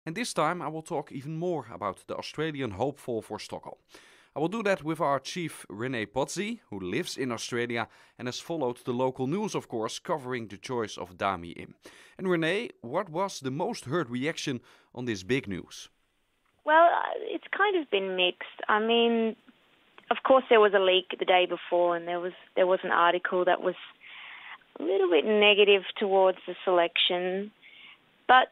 And this time I will talk even more about the Australian hopeful for Stockholm. I will do that with our chief Renee Pozzi, who lives in Australia and has followed the local news, of course, covering the choice of Dami Im. And Renee, what was the most heard reaction on this big news? Well, it's kind of been mixed. I mean, of course there was a leak the day before, and there was an article that was a little bit negative towards the selection. But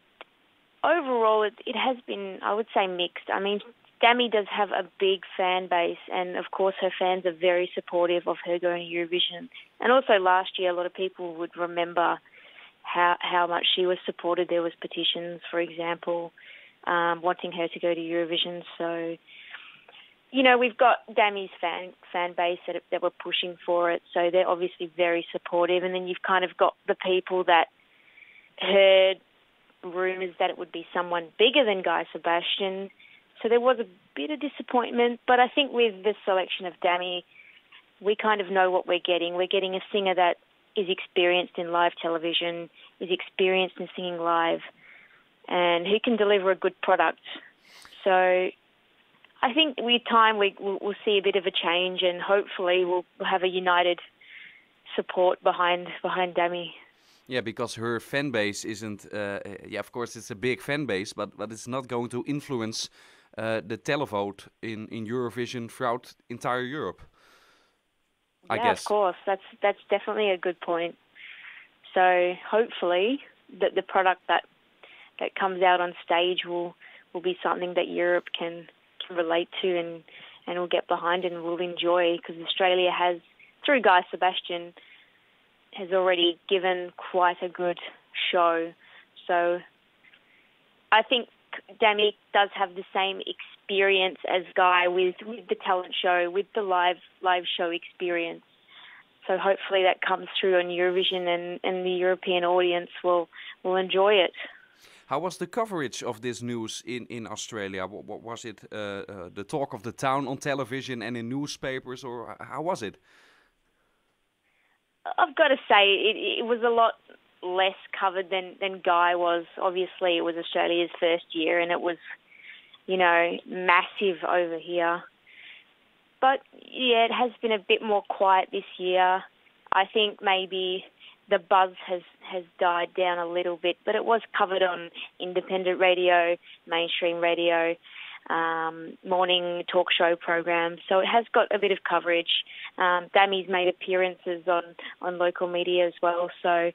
overall, it has been, I would say, mixed. I mean, Dami does have a big fan base, and of course her fans are very supportive of her going to Eurovision. And also last year, a lot of people would remember how much she was supported. There was petitions, for example, wanting her to go to Eurovision. So, you know, we've got Dami's fan base that were pushing for it, so they're obviously very supportive. And then you've kind of got the people that heard rumours that it would be someone bigger than Guy Sebastian. So there was a bit of disappointment, but I think with the selection of Dami, we kind of know what we're getting. We're getting a singer that is experienced in live television, is experienced in singing live, and who can deliver a good product. So I think with time we'll see a bit of a change, and hopefully we'll have a united support behind Dami. Yeah, because her fan base isn't, of course it's a big fan base, but it's not going to influence the televote in Eurovision throughout entire Europe. I guess. Of course, that's definitely a good point. So hopefully the product that comes out on stage will be something that Europe can relate to and will get behind and will enjoy, because Australia has, through Guy Sebastian, has already given quite a good show. So I think Dami does have the same experience as Guy with the talent show, with the live show experience. So hopefully that comes through on Eurovision, and the European audience will enjoy it. How was the coverage of this news in Australia? What was it, the talk of the town on television and in newspapers, or how was it? I've got to say it was a lot less covered than Guy was. Obviously, it was Australia's first year, and it was, you know, massive over here. But yeah, it has been a bit more quiet this year. I think maybe the buzz has died down a little bit, but it was covered on independent radio, mainstream radio, morning talk show programs. So it has got a bit of coverage. Dami's made appearances on local media as well, so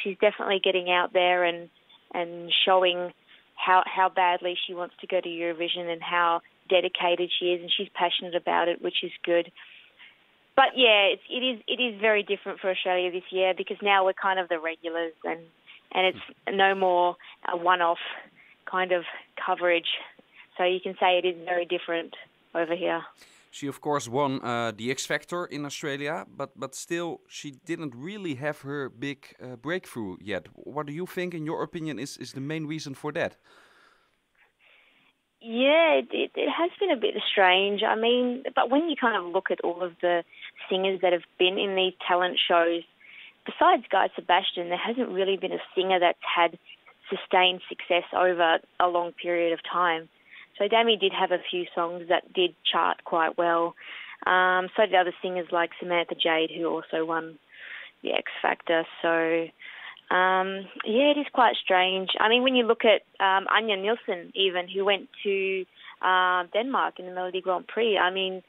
she's definitely getting out there and showing how badly she wants to go to Eurovision and how dedicated she is, and she's passionate about it, which is good. But yeah, it is very different for Australia this year, because now we're kind of the regulars, and it's no more a one-off kind of coverage. So you can say it is very different over here. She, of course, won the X Factor in Australia, but still she didn't really have her big breakthrough yet. What do you think, in your opinion, is the main reason for that? Yeah, it has been a bit strange. I mean, but when you kind of look at all of the singers that have been in these talent shows, besides Guy Sebastian, there hasn't really been a singer that's had sustained success over a long period of time. So Dami did have a few songs that did chart quite well. So did other singers like Samantha Jade, who also won the X Factor. So yeah, it is quite strange. I mean, when you look at Anja Nielsen, even, who went to Denmark in the Melodi Grand Prix, I mean,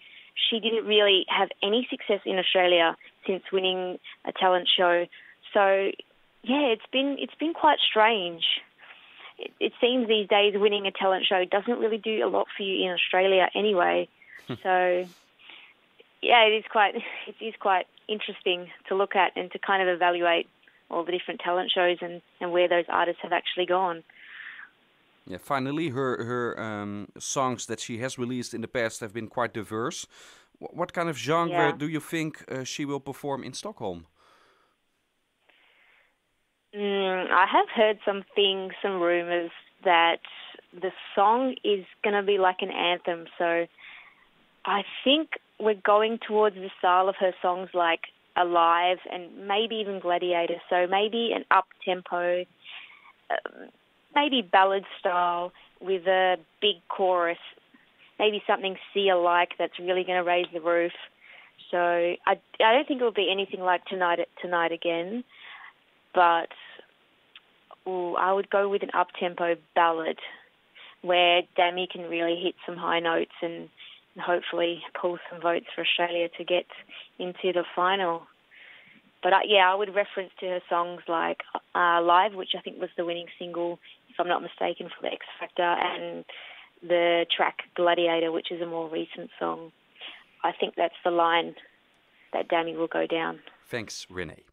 she didn't really have any success in Australia since winning a talent show. So yeah, it's been quite strange. It seems these days winning a talent show doesn't really do a lot for you in Australia anyway. So yeah, it is quite interesting to look at and to kind of evaluate all the different talent shows and where those artists have actually gone. Yeah, finally, her songs that she has released in the past have been quite diverse. What kind of genre do you think she will perform in Stockholm? I have heard some rumours that the song is going to be like an anthem. So I think we're going towards the style of her songs like Alive and maybe even Gladiator. So maybe an up-tempo, maybe ballad style with a big chorus, maybe something Sia-like that's really going to raise the roof. So I don't think it will be anything like Tonight Again, but I would go with an up-tempo ballad where Dami can really hit some high notes and hopefully pull some votes for Australia to get into the final. But I would reference to her songs like Live, which I think was the winning single, if I'm not mistaken, for the X Factor, and the track Gladiator, which is a more recent song. I think that's the line that Dami will go down. Thanks, Renee.